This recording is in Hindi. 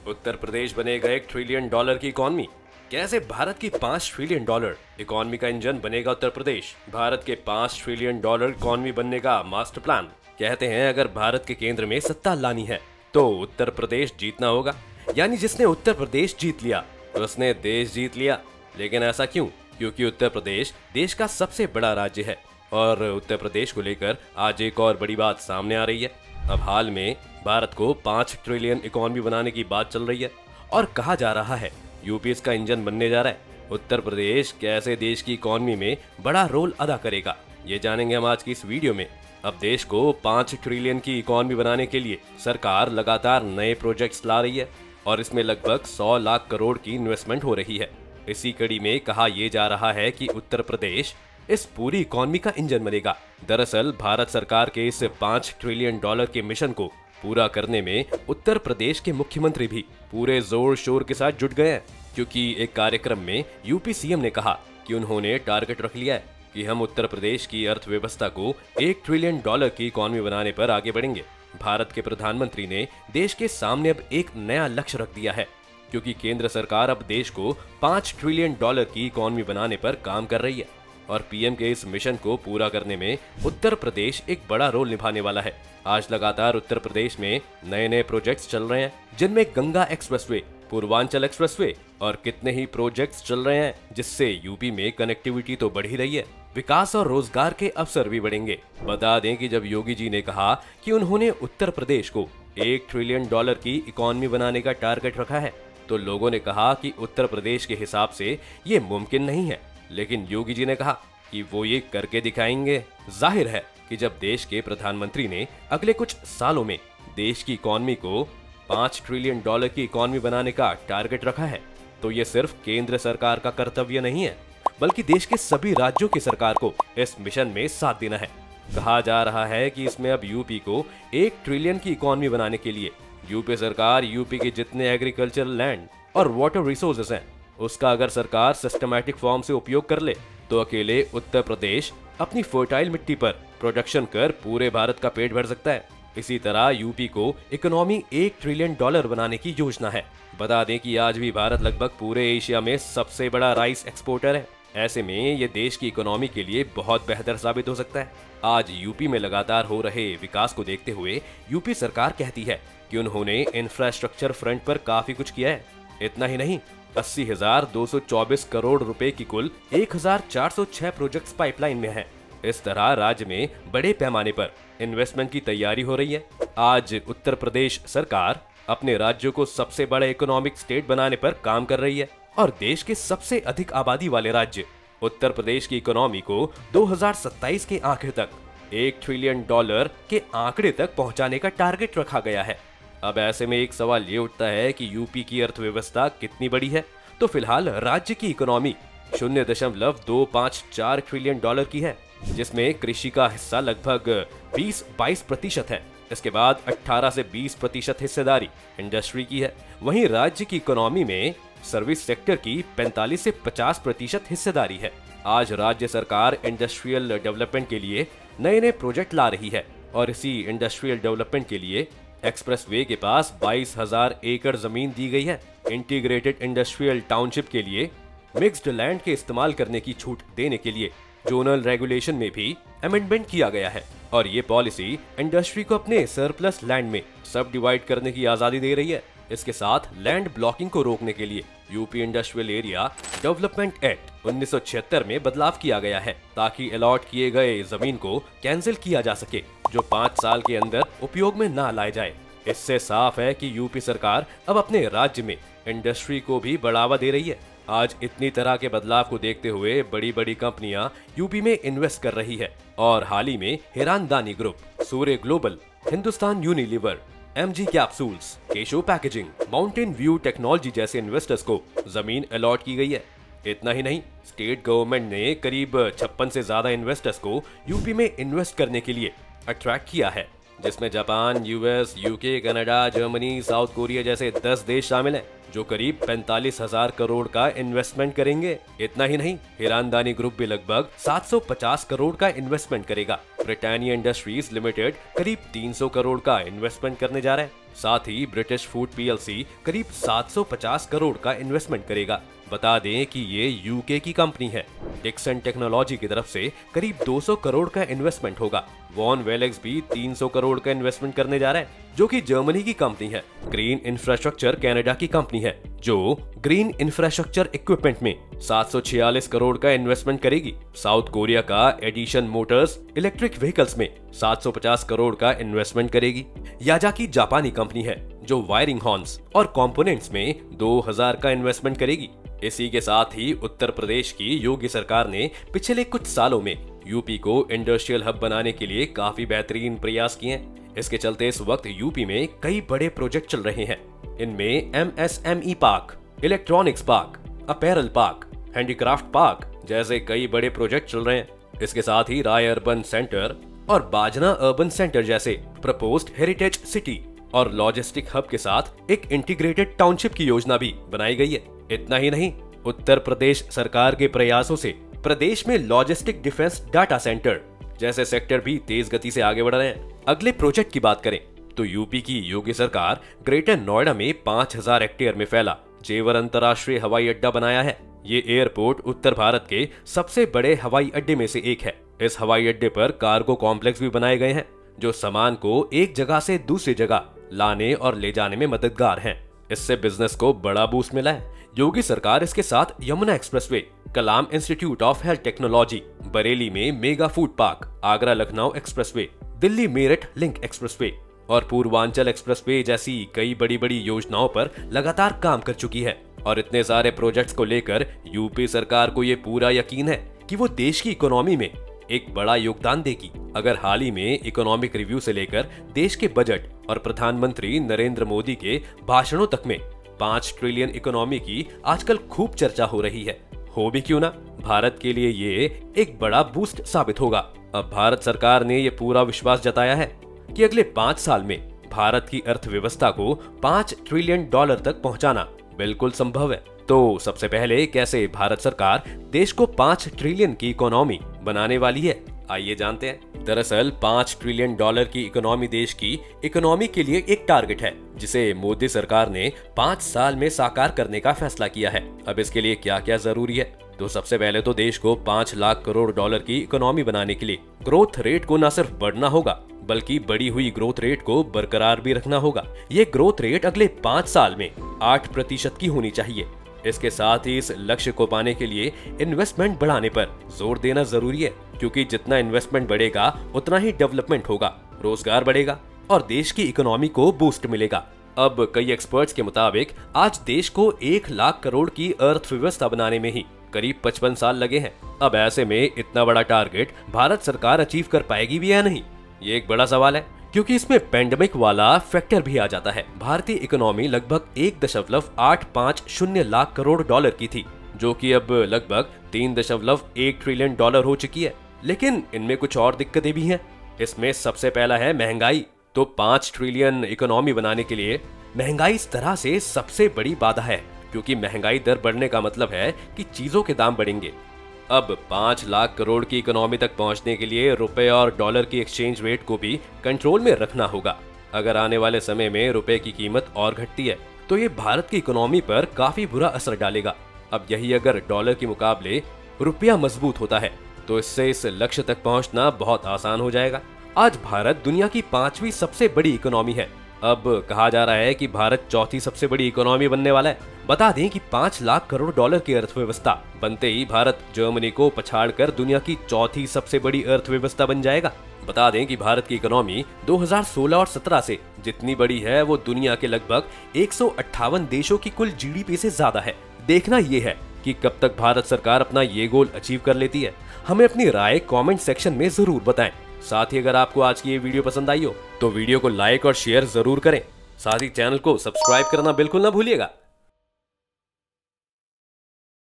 उत्तर प्रदेश बनेगा $1 ट्रिलियन की इकॉनमी। कैसे भारत की $5 ट्रिलियन इकॉनमी का इंजन बनेगा उत्तर प्रदेश। भारत के $5 ट्रिलियन इकॉनमी बनने का मास्टर प्लान। कहते हैं अगर भारत के केंद्र में सत्ता लानी है तो उत्तर प्रदेश जीतना होगा, यानी जिसने उत्तर प्रदेश जीत लिया उसने देश जीत लिया। लेकिन ऐसा क्यों? क्योंकि उत्तर प्रदेश देश का सबसे बड़ा राज्य है और उत्तर प्रदेश को लेकर आज एक और बड़ी बात सामने आ रही है। अब हाल में भारत को 5 ट्रिलियन इकॉनमी बनाने की बात चल रही है और कहा जा रहा है यूपी इसका इंजन बनने जा रहा है। उत्तर प्रदेश कैसे देश की इकॉनमी में बड़ा रोल अदा करेगा, ये जानेंगे हम आज की इस वीडियो में। अब देश को 5 ट्रिलियन की इकॉनमी बनाने के लिए सरकार लगातार नए प्रोजेक्ट्स ला रही है और इसमें लगभग 100 लाख करोड़ की इन्वेस्टमेंट हो रही है। इसी कड़ी में कहा यह जा रहा है कि उत्तर प्रदेश इस पूरी इकॉनमी का इंजन बनेगा। दरअसल भारत सरकार के इस $5 ट्रिलियन के मिशन को पूरा करने में उत्तर प्रदेश के मुख्यमंत्री भी पूरे जोर शोर के साथ जुट गए हैं, क्योंकि एक कार्यक्रम में यूपी सीएम ने कहा कि उन्होंने टारगेट रख लिया है कि हम उत्तर प्रदेश की अर्थव्यवस्था को $1 ट्रिलियन की इकॉनमी बनाने पर आगे बढ़ेंगे। भारत के प्रधानमंत्री ने देश के सामने अब एक नया लक्ष्य रख दिया है, क्योंकि केंद्र सरकार अब देश को $5 ट्रिलियन की इकॉनमी बनाने पर काम कर रही है और पीएम के इस मिशन को पूरा करने में उत्तर प्रदेश एक बड़ा रोल निभाने वाला है। आज लगातार उत्तर प्रदेश में नए नए प्रोजेक्ट्स चल रहे हैं, जिनमें गंगा एक्सप्रेसवे, पूर्वांचल एक्सप्रेसवे और कितने ही प्रोजेक्ट्स चल रहे हैं, जिससे यूपी में कनेक्टिविटी तो बढ़ ही रही है, विकास और रोजगार के अवसर भी बढ़ेंगे। बता दें कि जब योगी जी ने कहा कि उन्होंने उत्तर प्रदेश को $1 ट्रिलियन की इकॉनमी बनाने का टारगेट रखा है, तो लोगों ने कहा कि उत्तर प्रदेश के हिसाब से ये मुमकिन नहीं है। लेकिन योगी जी ने कहा कि वो ये करके दिखाएंगे। जाहिर है कि जब देश के प्रधानमंत्री ने अगले कुछ सालों में देश की इकॉनमी को $5 ट्रिलियन की इकॉनमी बनाने का टारगेट रखा है, तो ये सिर्फ केंद्र सरकार का कर्तव्य नहीं है, बल्कि देश के सभी राज्यों की सरकार को इस मिशन में साथ देना है। कहा जा रहा है कि इसमें अब यूपी को $1 ट्रिलियन की इकॉनमी बनाने के लिए यूपी सरकार यूपी के जितने एग्रीकल्चरल लैंड और वाटर रिसोर्सेज हैं, उसका अगर सरकार सिस्टमैटिक फॉर्म से उपयोग कर ले तो अकेले उत्तर प्रदेश अपनी फर्टाइल मिट्टी पर प्रोडक्शन कर पूरे भारत का पेट भर सकता है। इसी तरह यूपी को इकोनॉमी $1 ट्रिलियन बनाने की योजना है। बता दें कि आज भी भारत लगभग पूरे एशिया में सबसे बड़ा राइस एक्सपोर्टर है। ऐसे में ये देश की इकोनॉमी के लिए बहुत बेहतर साबित हो सकता है। आज यूपी में लगातार हो रहे विकास को देखते हुए यूपी सरकार कहती है कि उन्होंने इंफ्रास्ट्रक्चर फ्रंट पर काफी कुछ किया है। इतना ही नहीं, 80,224 करोड़ रुपए की कुल 1,406 प्रोजेक्ट्स पाइपलाइन में हैं। इस तरह राज्य में बड़े पैमाने पर इन्वेस्टमेंट की तैयारी हो रही है। आज उत्तर प्रदेश सरकार अपने राज्य को सबसे बड़ा इकोनॉमिक स्टेट बनाने पर काम कर रही है और देश के सबसे अधिक आबादी वाले राज्य उत्तर प्रदेश की इकोनॉमी को 2027 के आखिर तक $1 ट्रिलियन के आंकड़े तक पहुंचाने का टारगेट रखा गया है। अब ऐसे में एक सवाल ये उठता है कि यूपी की अर्थव्यवस्था कितनी बड़ी है? तो फिलहाल राज्य की इकोनॉमी 0.254 ट्रिलियन की है, जिसमें कृषि का हिस्सा लगभग 20-22% है। इसके बाद 18 से 20% हिस्सेदारी इंडस्ट्री की है। वहीं राज्य की इकोनॉमी में सर्विस सेक्टर की 45 से 50% हिस्सेदारी है। आज राज्य सरकार इंडस्ट्रियल डेवलपमेंट के लिए नए नए प्रोजेक्ट ला रही है और इसी इंडस्ट्रियल डेवलपमेंट के लिए एक्सप्रेसवे के पास 22,000 एकड़ जमीन दी गई है। इंटीग्रेटेड इंडस्ट्रियल टाउनशिप के लिए मिक्स्ड लैंड के इस्तेमाल करने की छूट देने के लिए जोनल रेगुलेशन में भी अमेंडमेंट किया गया है और ये पॉलिसी इंडस्ट्री को अपने सरप्लस लैंड में सब डिवाइड करने की आजादी दे रही है। इसके साथ लैंड ब्लॉकिंग को रोकने के लिए UP industrial area development act 1976 में बदलाव किया गया है, ताकि अलॉट किए गए जमीन को कैंसिल किया जा सके, जो 5 साल के अंदर उपयोग में ना लाए जाए। इससे साफ है कि यूपी सरकार अब अपने राज्य में इंडस्ट्री को भी बढ़ावा दे रही है। आज इतनी तरह के बदलाव को देखते हुए बड़ी बड़ी कंपनियां यूपी में इन्वेस्ट कर रही है और हाल ही में Hiranandani group, Surya global, Hindustan Unilever, MG capsules, Kesho packaging, mountain view technology जैसे इन्वेस्टर्स को जमीन अलॉट की गई है। इतना ही नहीं, स्टेट गवर्नमेंट ने करीब 56 से ज्यादा इन्वेस्टर्स को यूपी में इन्वेस्ट करने के लिए अट्रैक्ट किया है, जिसमें Japan, US, UK, Canada, Germany, south Korea जैसे 10 देश शामिल हैं, जो करीब 45,000 करोड़ का इन्वेस्टमेंट करेंगे। इतना ही नहीं, हिरानदानी ग्रुप भी लगभग 750 करोड़ का इन्वेस्टमेंट करेगा। ब्रिटानिया इंडस्ट्रीज लिमिटेड करीब 300 करोड़ का इन्वेस्टमेंट करने जा रहा है। साथ ही ब्रिटिश फूड पीएलसी करीब 750 करोड़ का इन्वेस्टमेंट करेगा। बता दें कि ये यूके की कंपनी है। डिक्सन टेक्नोलॉजी की तरफ से करीब 200 करोड़ का इन्वेस्टमेंट होगा। वॉन वेलेक्स भी 300 करोड़ का इन्वेस्टमेंट करने जा रहा है, जो कि जर्मनी की कंपनी है। ग्रीन इंफ्रास्ट्रक्चर कनाडा की कंपनी है, जो ग्रीन इंफ्रास्ट्रक्चर इक्विपमेंट में 746 करोड़ का इन्वेस्टमेंट करेगी। साउथ कोरिया का एडिशन मोटर्स इलेक्ट्रिक व्हीकल्स में 750 करोड़ का इन्वेस्टमेंट करेगी। याजाकी जापानी कंपनी है, जो वायरिंग हॉर्न्स और कंपोनेंट्स में 2000 का इन्वेस्टमेंट करेगी। इसी के साथ ही उत्तर प्रदेश की योगी सरकार ने पिछले कुछ सालों में यूपी को इंडस्ट्रियल हब बनाने के लिए काफी बेहतरीन प्रयास किए हैं। इसके चलते इस वक्त यूपी में कई बड़े प्रोजेक्ट चल रहे हैं। इनमें MSME park, electronics park, apparel park, handicraft park जैसे कई बड़े प्रोजेक्ट चल रहे हैं। इसके साथ ही राय अर्बन सेंटर और बाजना अर्बन सेंटर जैसे प्रपोज्ड हेरिटेज सिटी और लॉजिस्टिक हब के साथ एक इंटीग्रेटेड टाउनशिप की योजना भी बनाई गई है। इतना ही नहीं, उत्तर प्रदेश सरकार के प्रयासों से प्रदेश में लॉजिस्टिक डिफेंस डाटा सेंटर जैसे सेक्टर भी तेज गति से आगे बढ़ रहे हैं। अगले प्रोजेक्ट की बात करें तो यूपी की योगी सरकार ग्रेटर नोएडा में 5000 हेक्टेयर में फैला जेवर अंतर्राष्ट्रीय हवाई अड्डा बनाया है। ये एयरपोर्ट उत्तर भारत के सबसे बड़े हवाई अड्डे में से एक है। इस हवाई अड्डे पर कार्गो कॉम्प्लेक्स भी बनाए गए हैं, जो सामान को एक जगह से दूसरी जगह लाने और ले जाने में मददगार हैं। इससे बिजनेस को बड़ा बूस्ट मिला है। योगी सरकार इसके साथ Yamuna expressway, Kalam institute of health technology, Bareilly में mega food park, Agra Lucknow expressway, Delhi Meerut link expressway और पूर्वांचल एक्सप्रेसवे जैसी कई बड़ी बड़ी योजनाओं पर लगातार काम कर चुकी है। और इतने सारे प्रोजेक्ट्स को लेकर यूपी सरकार को ये पूरा यकीन है कि वो देश की इकोनॉमी में एक बड़ा योगदान देगी। अगर हाल ही में इकोनॉमिक रिव्यू से लेकर देश के बजट और प्रधानमंत्री नरेंद्र मोदी के भाषणों तक में 5 ट्रिलियन इकोनॉमी की आजकल खूब चर्चा हो रही है, हो भी क्यों ना, भारत के लिए ये एक बड़ा बूस्ट साबित होगा। अब भारत सरकार ने ये पूरा विश्वास जताया है कि अगले 5 साल में भारत की अर्थव्यवस्था को 5 ट्रिलियन डॉलर तक पहुंचाना बिल्कुल संभव है। तो सबसे पहले कैसे भारत सरकार देश को 5 ट्रिलियन की इकोनॉमी बनाने वाली है, आइए जानते हैं। दरअसल 5 ट्रिलियन डॉलर की इकोनॉमी देश की इकोनॉमी के लिए एक टारगेट है, जिसे मोदी सरकार ने 5 साल में साकार करने का फैसला किया है। अब इसके लिए क्या क्या जरूरी है, तो सबसे पहले तो देश को 5 लाख करोड़ डॉलर की इकोनॉमी बनाने के लिए ग्रोथ रेट को न सिर्फ बढ़ना होगा, बल्कि बढ़ी हुई ग्रोथ रेट को बरकरार भी रखना होगा। ये ग्रोथ रेट अगले 5 साल में 8% की होनी चाहिए। इसके साथ ही इस लक्ष्य को पाने के लिए इन्वेस्टमेंट बढ़ाने पर जोर देना जरूरी है, क्योंकि जितना इन्वेस्टमेंट बढ़ेगा उतना ही डेवलपमेंट होगा, रोजगार बढ़ेगा और देश की इकोनॉमी को बूस्ट मिलेगा। अब कई एक्सपर्ट्स के मुताबिक आज देश को 1 लाख करोड़ की अर्थव्यवस्था बनाने में ही करीब 55 साल लगे हैं। अब ऐसे में इतना बड़ा टारगेट भारत सरकार अचीव कर पाएगी भी या नहीं, ये एक बड़ा सवाल है, क्योंकि इसमें पेंडेमिक वाला फैक्टर भी आ जाता है। भारतीय इकोनॉमी लगभग 1.850 लाख करोड़ डॉलर की थी, जो कि अब लगभग 3.1 ट्रिलियन डॉलर हो चुकी है। लेकिन इनमें कुछ और दिक्कतें भी हैं। इसमें सबसे पहला है महंगाई। तो 5 ट्रिलियन इकोनॉमी बनाने के लिए महंगाई इस तरह से सबसे बड़ी बाधा है, क्योंकि महंगाई दर बढ़ने का मतलब है कि चीजों के दाम बढ़ेंगे। अब 5 लाख करोड़ की इकोनॉमी तक पहुंचने के लिए रुपए और डॉलर की एक्सचेंज रेट को भी कंट्रोल में रखना होगा। अगर आने वाले समय में रुपए की कीमत और घटती है तो ये भारत की इकोनॉमी पर काफी बुरा असर डालेगा। अब यही अगर डॉलर के मुकाबले रुपया मजबूत होता है तो इससे इस लक्ष्य तक पहुंचना बहुत आसान हो जाएगा। आज भारत दुनिया की 5वीं सबसे बड़ी इकोनॉमी है। अब कहा जा रहा है कि भारत 4थी सबसे बड़ी इकोनॉमी बनने वाला है। बता दें कि 5 लाख करोड़ डॉलर की अर्थव्यवस्था बनते ही भारत जर्मनी को पछाड़कर दुनिया की 4थी सबसे बड़ी अर्थव्यवस्था बन जाएगा। बता दें कि भारत की इकोनॉमी 2016 और 17 से जितनी बड़ी है वो दुनिया के लगभग 158 देशों की कुल जीडीपी से ज्यादा है। देखना ये है कि कब तक भारत सरकार अपना ये गोल अचीव कर लेती है। हमें अपनी राय कमेंट सेक्शन में जरूर बताएं। साथ ही अगर आपको आज की ये वीडियो पसंद आई हो तो वीडियो को लाइक और शेयर जरूर करें। साथ ही चैनल को सब्सक्राइब करना बिल्कुल ना भूलिएगा।